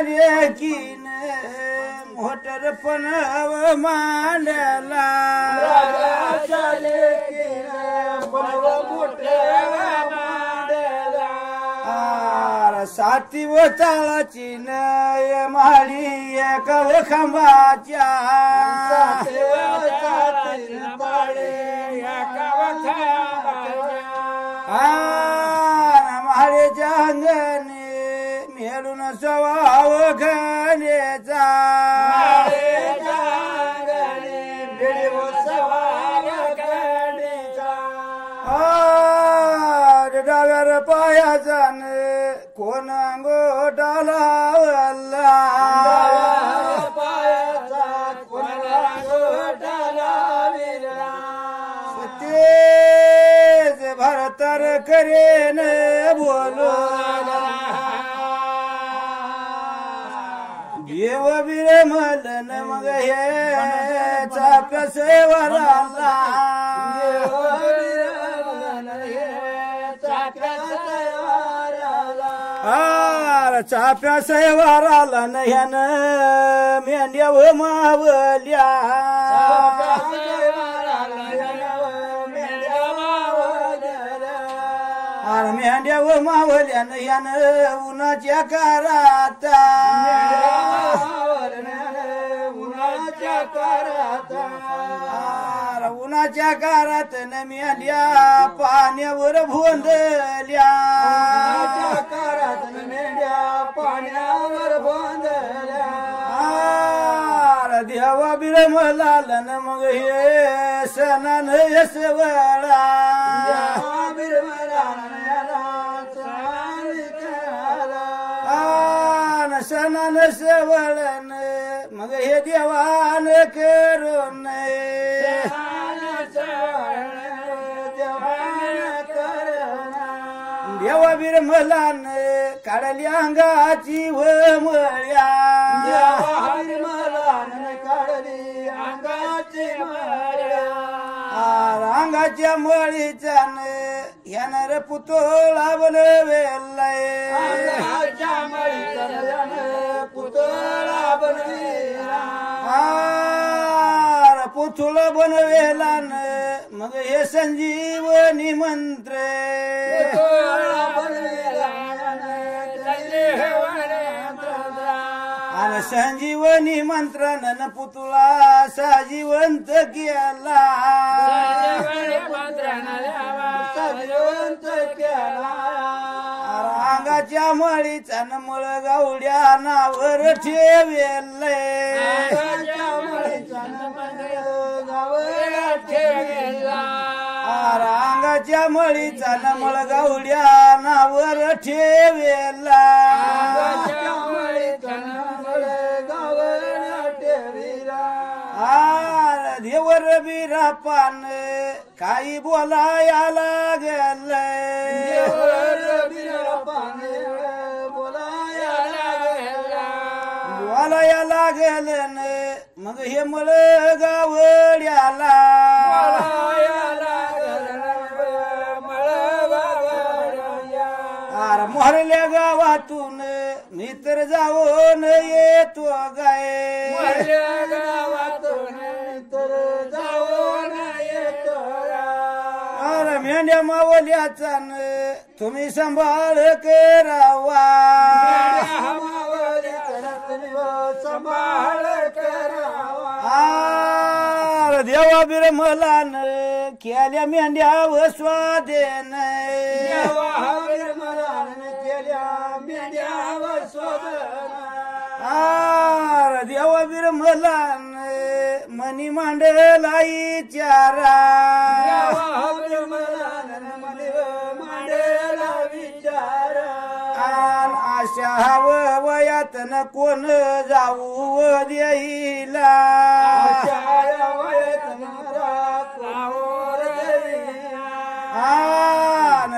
लेकीन मोटर पण मांडला राजाच्या लेकीनं बनव मोठं मांडला. साती व ताळाची नय माळी एक खांबाच्या माळेच्या अंगणी मेळून स्वभाव घाण्याचा डाव्यार पायाचा कोण अंगोटाला तेज भरतर करेन बोलो देव बिरमलन मग हे चाप्या सेवराला चाप्या सेवाराला नह्यान मेंढ्या व मावल्या मेंढ्या व मावल्या नह्यान उन्हाच्या कारात उन्हाच्या कारात न मेंढ्या पाण्यावर भोंदल्या पाण्यावर बांधल्या. देवा बिरमलाल न मग हे सणान यसवळा सणान सवळन मग हे देवान करून देवा बिरमलान काढली अंगाची व मळ्या काढली अंगाची अंगाच्या मळीचा यानं पुतळा बनवेलाय पुतळा बनविला. पुतळा बनवेला मग हे संजीवनी मंत्र आणि संजीवनी मंत्रानं पुतळा सजीवंत केला अंगाच्या मळीचा मळ गावड्या नावर ठेवेल अंगाच्या मळीचा मळ गावड्या नावर ठेवेला देवर बिरा पान काही बोलाया लागल बोलाया लागल मग हे मळ गावड्याला मोहरल्या गावातून मी तर जाऊन येतो गाय अरे मेंढ्या मावल्याचा तुम्ही सांभाळ करावा देवा बिरमलान केल्या मेंढ्या व स्वादेन देवा बिरमलान मनी मांडलाई चारा आशा हव वयात न कोण जाऊ देईला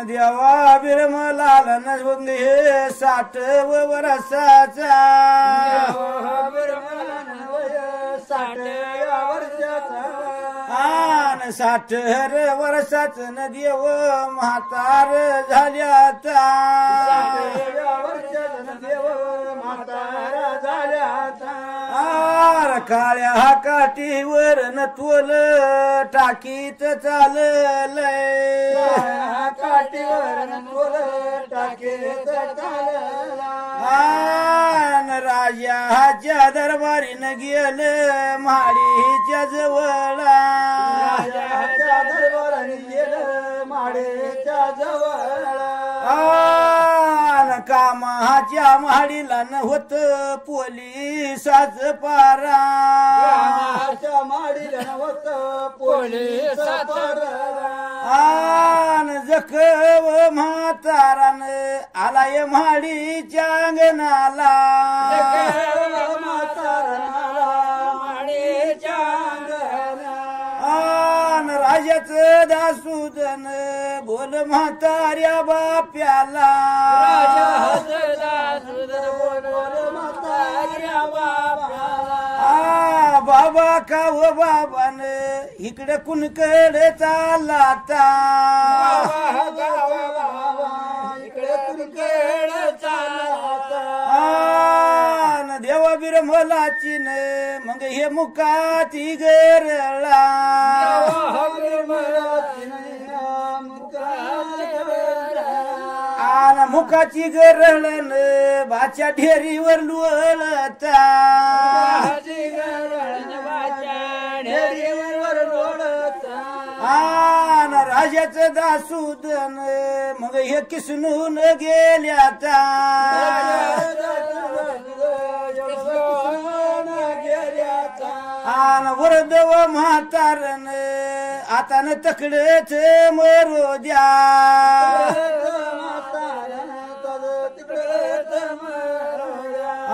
देवा बिरमलाल हे 60 वर्षाचा 60 वर्षाचं न देव म्हातार झाल्याचा देव म्हातार आर काळ्या काठीवर नतवल टाकीत चाललंय काठीवर बोल टाकीत चालला आन राजाच्या दरबारीनं गेलं महाडीच्या जवळा राजाच्या दरबाराने गेलं माडेच्या जवळ आन कामाच्या महाडीला न होत पोलिसाच पारा कामाच्या माडीला होत पोलीस आन जखव म्हातारान आलाय महाडीच्या अंगणाला आन राजाचं दासूदन बोल म्हाताऱ्या बाप्याला बाबा का व बाबान इकडे कुणकडे चालला आन देवा बिरमलाची न मग हे मुकाती गरळा आन मुखाची गरळण बाच्या ढेरीवर लुळता आन राजाचं दासूदन मग हे किसनून गेल्याता आन वरदव म्हातारन आता न तकडच मरो द्या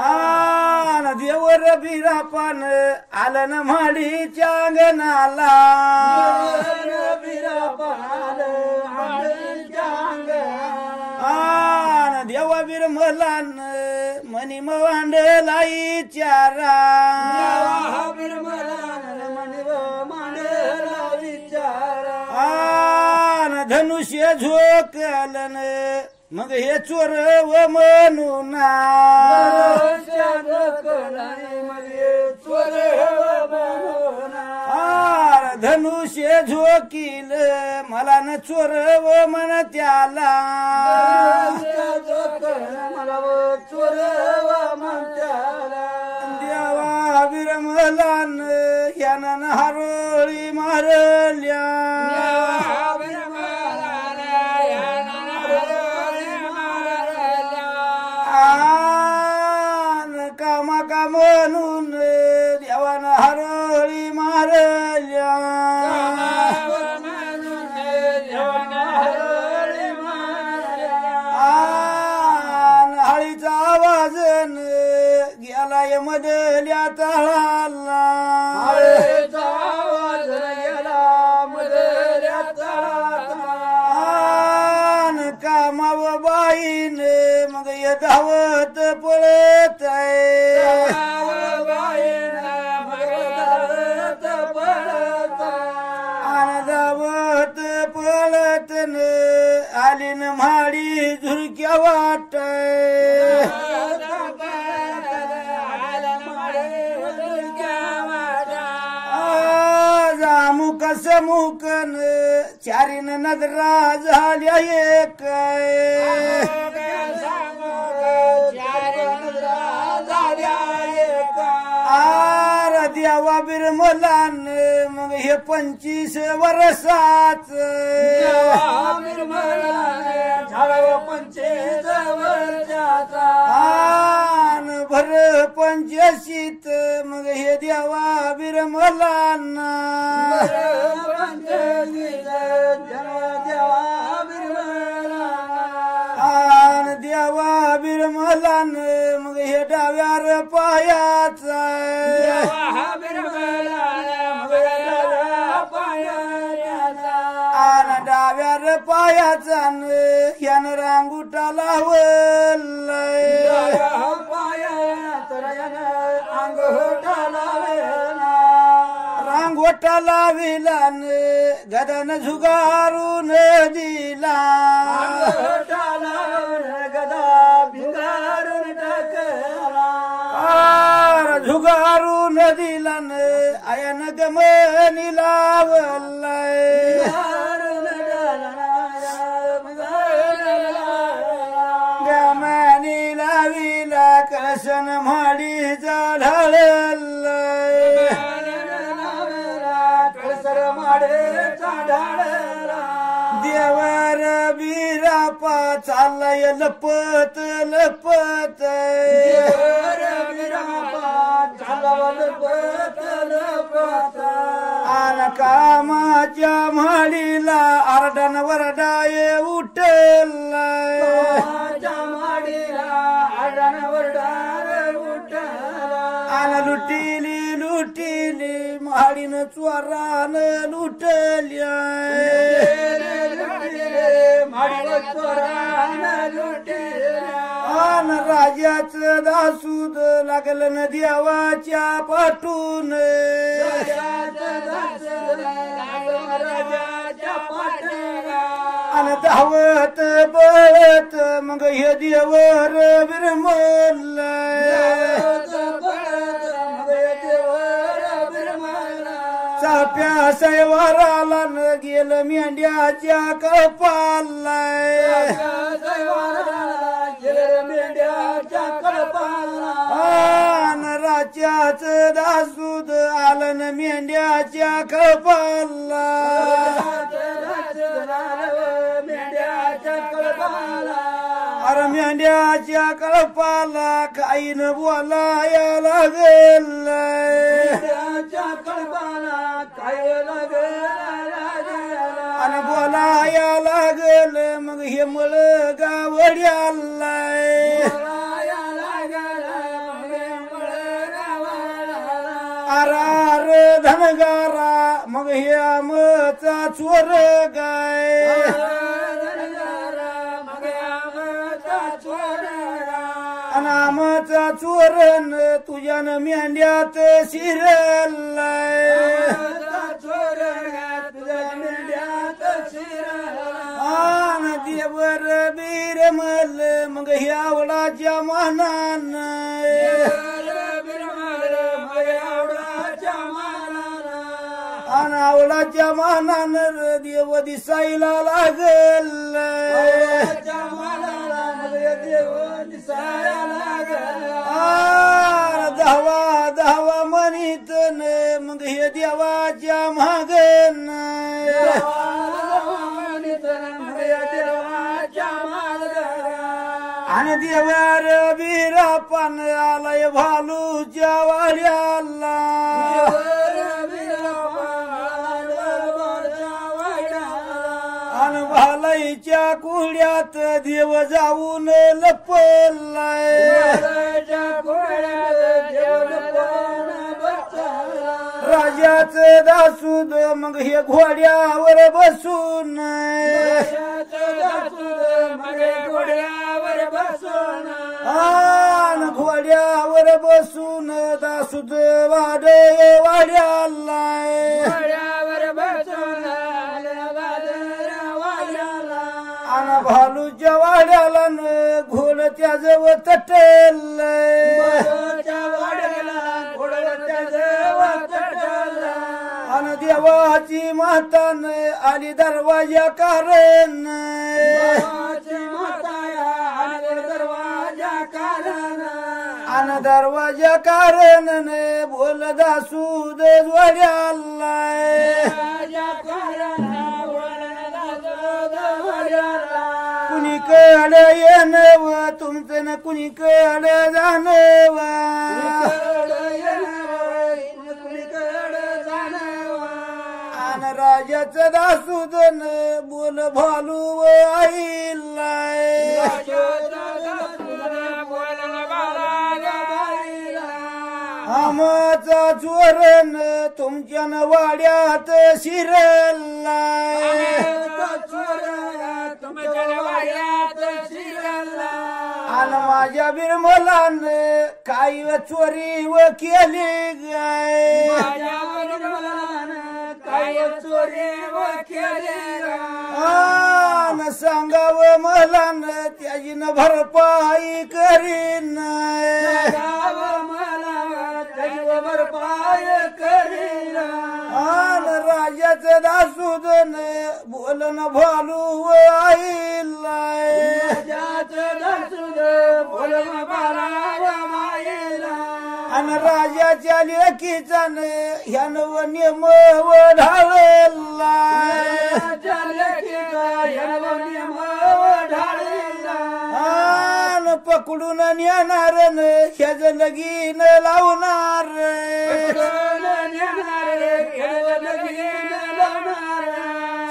आन देवर बिरापान आलं न म्हाडीच्या अंगणाला आन देवा बिरमलान मनी मवांडला इचारा आन धनुष्य झोकलन मग हे चोर व म्हणून आर धनुष्य झोकील मला न चोर व मन त्याला देवा विरमलान यानं हरोळी मारल्या आन कामा का म्हणून देवानं हरोळी मारल्या आन हळीचा आवाजन गेलाय मधल्या तळाला आन कामाव बाईन मग ये धावत पळत आन धावत पळत आली न म्हाडी झुरक्या वाट जामुक समुकन चारीन नजरा झाल्या एक आर देवा बिरमलान मग हे 25 वर्षाच आन भर 85 मग हे देवा बिरमलान आन देवा बिरमलान मग हे डाव्यार पायाचा आन डाव्यार पायाचा यानं रांगुटा लावलंय रांगोटा लाविला गदन झुगारून दिला आर मनी लावलाय गमनी लाविला कसन माडीचा ढाळलाय देवर बिरापा चाललाय लपत लपत आन कामाच्या म्हणीला आरडन वरडाय उठलाय आन लुटिली लुटिली माडीन चोरान लुटल्या आन राजाचं दासूद लागलं न देवाच्या पाठून आन धावत पळत मग हे देवर विरमलाय चाप्या सैवाराला न गेलं मेंढ्याच्या कपालाय आन राच्याच दासूद आलं न मेंढ्याच्या कपाला अरे मेंढ्याच्या कळपाला काही न बोलाया लागेल आणि बोलाया लागेल मग हे मळ गावड्यालाय आरार धनगारा मग हे आमचा चोर गाय अनामचा चोरण तुझ्यान मेंढ्यात शिरलाय आन देवर बिरमल मग हे आवडाच्या मानान आन आवडाच्या मानान देव दिसायला लागल धावा धावा म्हणीत मग हे देवाच्या मागन आणि देवर बिरापान आलाय भालूच्या वाड्याला आणि भालाईच्या कुड्यात देव जाऊन लपलाय राजाचं दासूद मग हे घोड्यावर बसून आन घोड्यावर बसून दासूद वाडे वाड्यालाय आन भालूच्या वाड्याला न घोड त्याजवळ तटलय आणि देवाची मातान आली दरवाजा कारण आणि दरवाजा कारण बोल दासूद जोड्यालाय कुणीकडे येणव तुमचं न कुणीकडे जाणव आन राजाचं दासूदन बोल भालू आईलाय आमचा चोरण तुमच्या न वाड्यात शिरलाय आन माझ्या बिरमलान काही चोरी व केली गाय आन सांगावं मला न त्याची न भरपाई करीन भरपाई करीन राजाचं दासूदन बोलन भालू आईला आणि राजाच्या लेकीचा ह्यानं नियम ढाळला पकडून नेणार ह्याच लगीन लावणार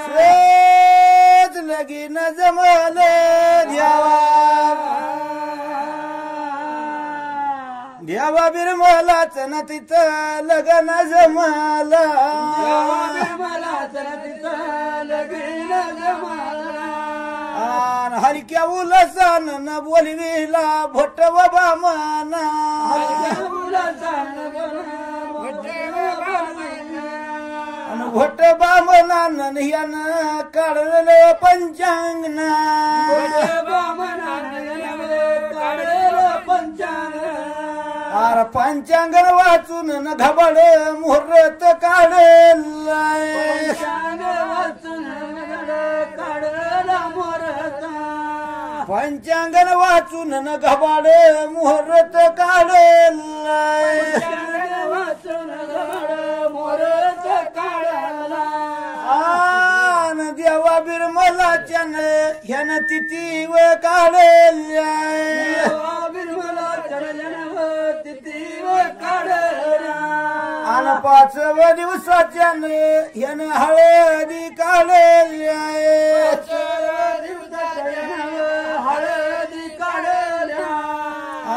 शेज लगीन जमल द्यावा बिरमलाच न तिथं लग्न जमला हलक्या उलसान न बोलविला भट बाबा माना भट बामनान यानं काढलं पंचांगना अर पंचांगण वाचून न घबड मुहूर्त काढला पंचांगण वाचून न घबाड मुहूर्त काढला आन देवा बिरमलाच्या ह्यानं तिथी व काढल्या आन 5 दिवसाच्या ह्यानं हळदी काढल्या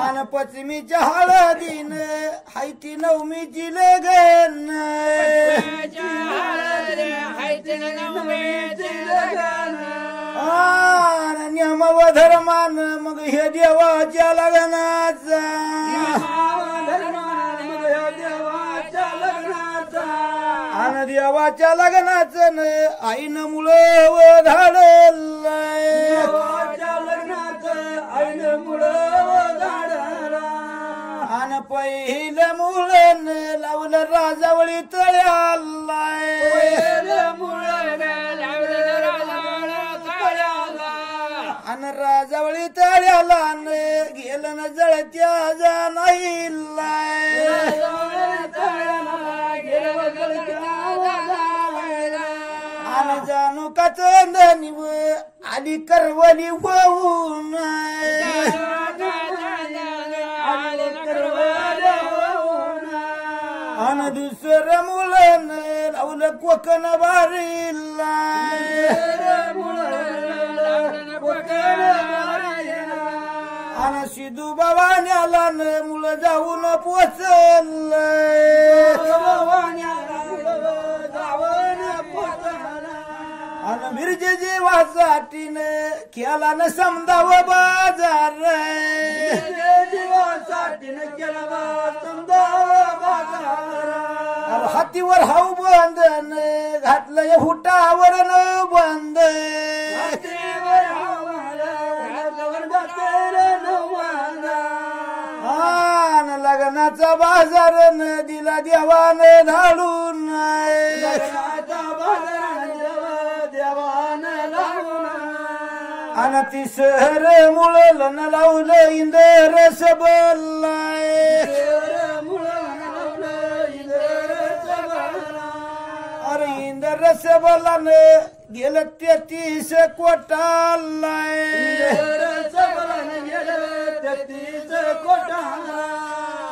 आन पश्चिमीच्या हळदीन हायती नवमीची लगन नियम व धर्मान मग हे देवाच्या लग्नाचा आन देवाच्या लग्नाचं आईनं मुळे व धाडलं आन पहिलं मुळन लावलं राजावळी तळ्याला आन राजावळी तळ्याला गेलं न जळत्या जाणाईला आन जानू का चंदनी व आली करवली वाहून आन दुसरं मुलं लावलं कोकण बारीला आन सिद्धू बाबाण्याला मुलं जाऊन पोचल आन मिरजे जीवासाठीन केला न समदाव बाजार हातीवर हाऊ बंधन घातलं हुटावर न बंद आन लग्नाचा बाजार न दिला देवान धाडून आन तिसर मुळलं न लावलं इंदर सबलाय अरे इंदर सबलान गेलं 33 कोटालाय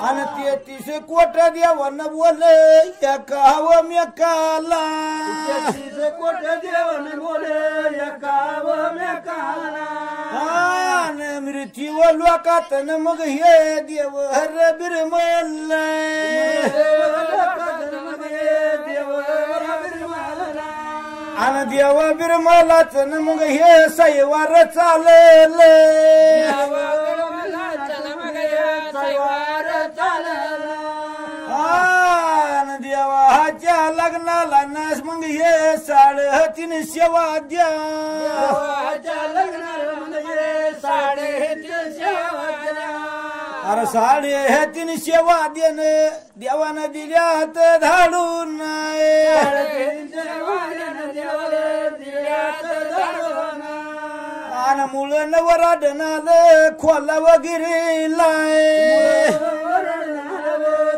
आन 33 कोट देवान बोल एकाव मेकाला आन मृत्यू लोकात मग हे देव हर बिरमल आन देव बिरमलाच मग हे सैवार चालल आन देवाच्या लग्नाला नस मग हे 350 वाद्या अरे 350 वाद्यान देवानं दिल्यात धाडून वाऱ्यानं देवाला दिल्याचं दडवण आन मुळ नवराडनाल खोला वगैरे लाय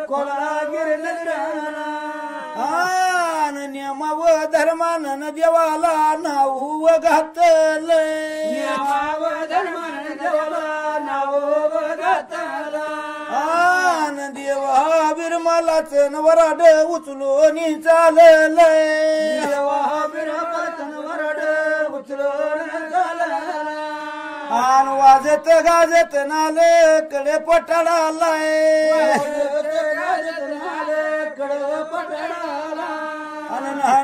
कोला गिरला आन नियमाव धर्मानं देवाला नाव घातलंय धर्मान देवाला नाव घातला आन देवा बिरमालाच नवराड उचलून चाललंय देवा बिरमालाच वरड उचलून झाला आन वाजत गाजत नाले कडे पटाडालाय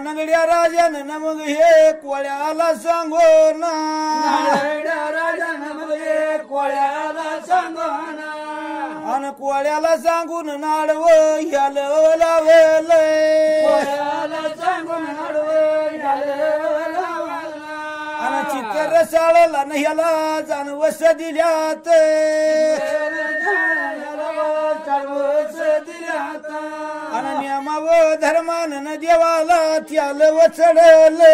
नगड्या राजानं मग हे कोळ्याला सांगो ना राजानं कोळ्याला सांगोना अन कोळ्याला सांगून नाडव ह्याल लावलंय कोळ्याला सांगून अन चित्र साळला न ह्याला जानवस दिल्यात अन नियमाव धर्मानं देवाला त्याल वचडलं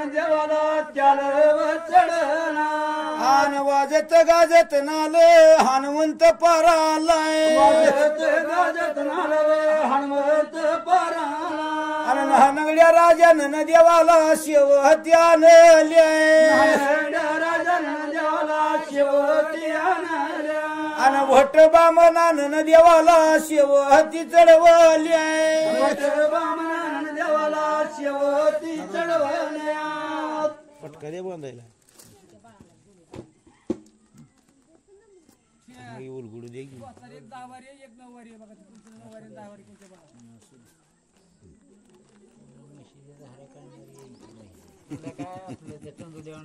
देवाला त्याला चढला आन वाजत गाजत नाल हनुमंत पारालाय गाजत नाल हनुमंत पाराला अन नगड्या राजानं देवाला शिव हत्यानल्याय राजानं देवाला शेवटी आणल्या अन भट बामनानं देवाला शिव हती चढवल्याय बामणानं देवाला शेवटी चढवल्या पटका दे बांधायला उलगडू दे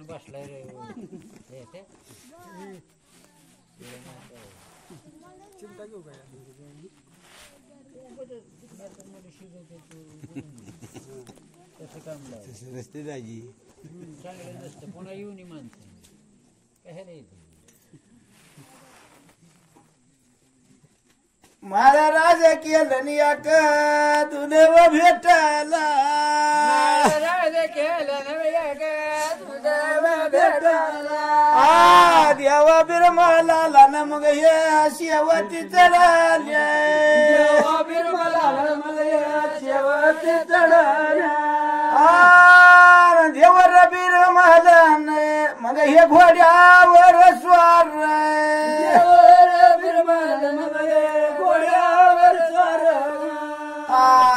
बसलाय रे चिंता घेऊ काय रस्ते दाजी चांगलं नसतं पुन्हा येऊन माणसं कशाला येते मला राजा केलं नियाक तुदेव भेटायला आ देवा बिरमाला न मग हे शेवटी चढाल्या शेवटी चढल्या आ देवर बिरमालन मग हे घोड्यावर स्वार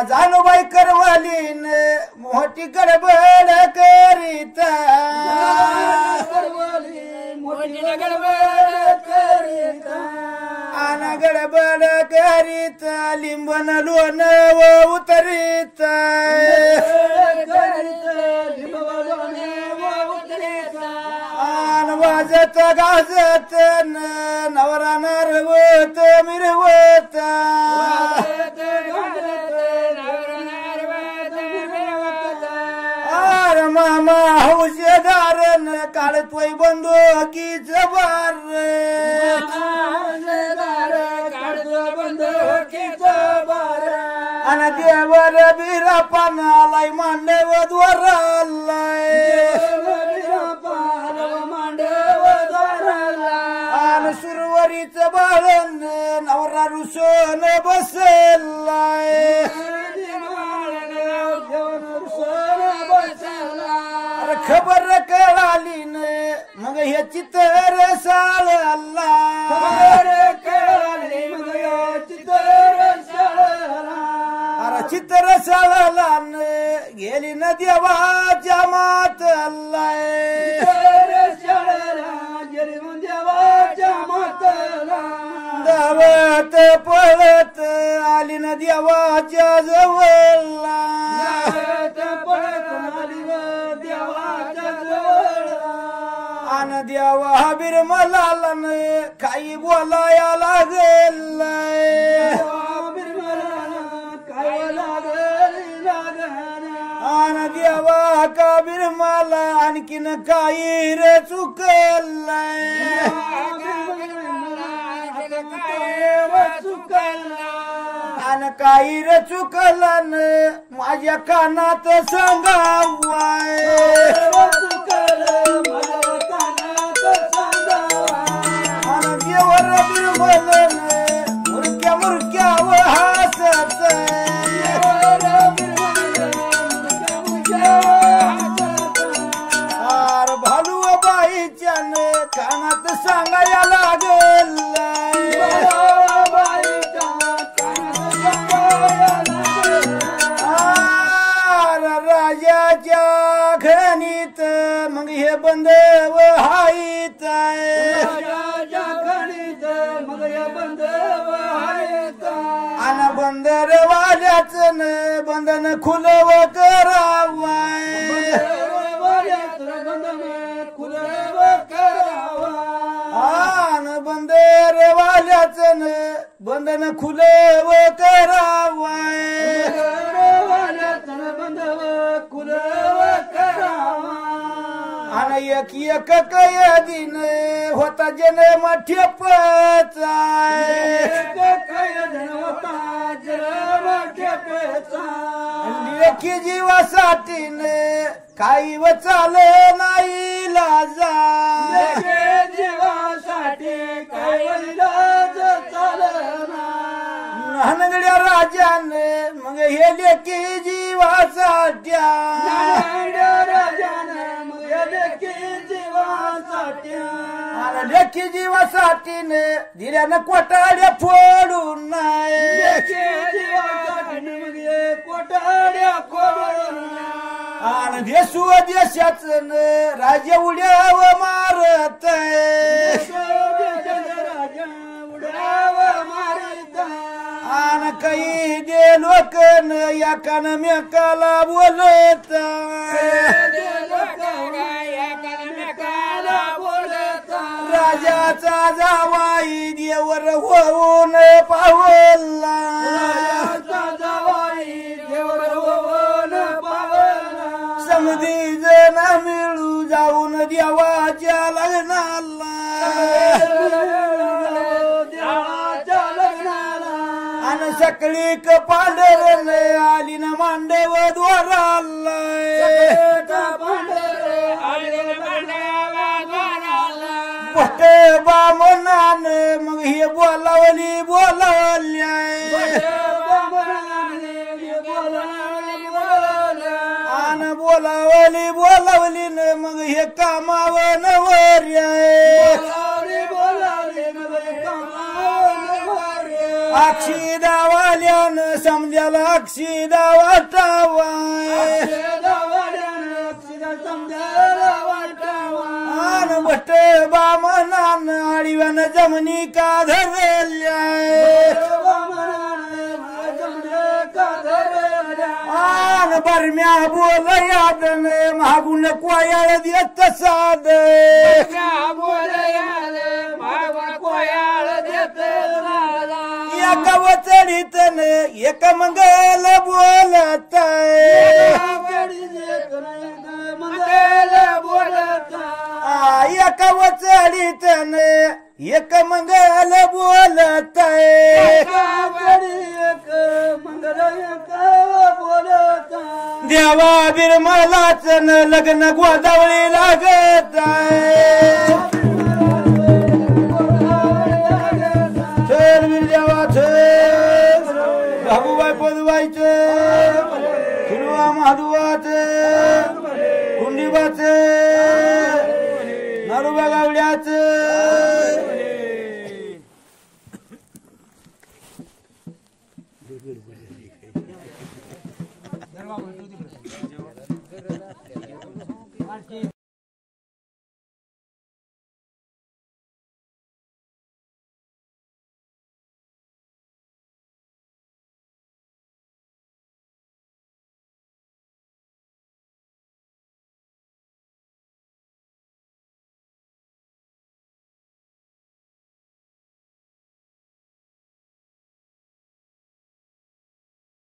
जानूबाई करवालीन मोठी गडबड करीत आन गडबड करीत लिंबन लोन उतरीत आन वाजत गाजत नवरा नरवत मिरवत मामा हौसेदारन काढतोय बंदुकीच बार अन देवर बिरा पानालाय मांडव द्वारालाय अन सुरवरीच बाळन नवरा रुसून बसलाय खबर कळाली न मग हे चित्र साळ अल्ला अरे चित्र साळला न गेली न देवाच्या मात अल्लाय धावत पळत आली न देवाच्या जवळला आन देवा बिरमलाला न काही बोलाया लागेल आन देवा का बिरमला आणखीन काही रे चुकल आन काही रे चुकलं माझ्या कानात सांगावाय देवर बिरमल मुरक्या मुरक्या व हसत आर भालू बाईच्यान कानात सांगाया लागल राजाच्या खणीत मग हे बंद व हाईत अन बंदर वाल्याच बंधन खुलव करावाय आन बंदर वाल्याच बंधन खुलव करावाय आणि एक एक कैदीन होता जन्म ठेपचा लेखी जीवासाठी काही व चाल नाही लाजा हनगड्या राजान मग हे लेखी जीवासाठी लेखी जीवासाठी दिल्यानं कोटाड्या फोडून आणि देशू देशाच राजा उड्याव मारत आणि काही दे लोक एकान मेकाला बोलत राजाचा जावाई देवर होऊन पावला समधी जण मिळू जाऊन देवाच्या लग्नाला आणि सकळी पांढर आली ना मांडव द्वाराला मोठे बामनान मग हे बोलावली बोलावल्या आन बोलावली बोलावली न मग हे कामावर नवर्या अक्षिदावाल्यान समजाला अक्षिदा वाटावा आन भट बामनान आडीवान जमनी का धरल्या आन बरम्या बोल यादन मागून कोयाळ देत साद एका वचडीत एक मंगल बोलत एका वचडीत एक मंगल बोलत देवा बिरमलाच लग्न गोदावळी लागत भागूबाई पदवायचे खिलवा महादुवाचे कुंडीबाचे नारुबा गावड्याचे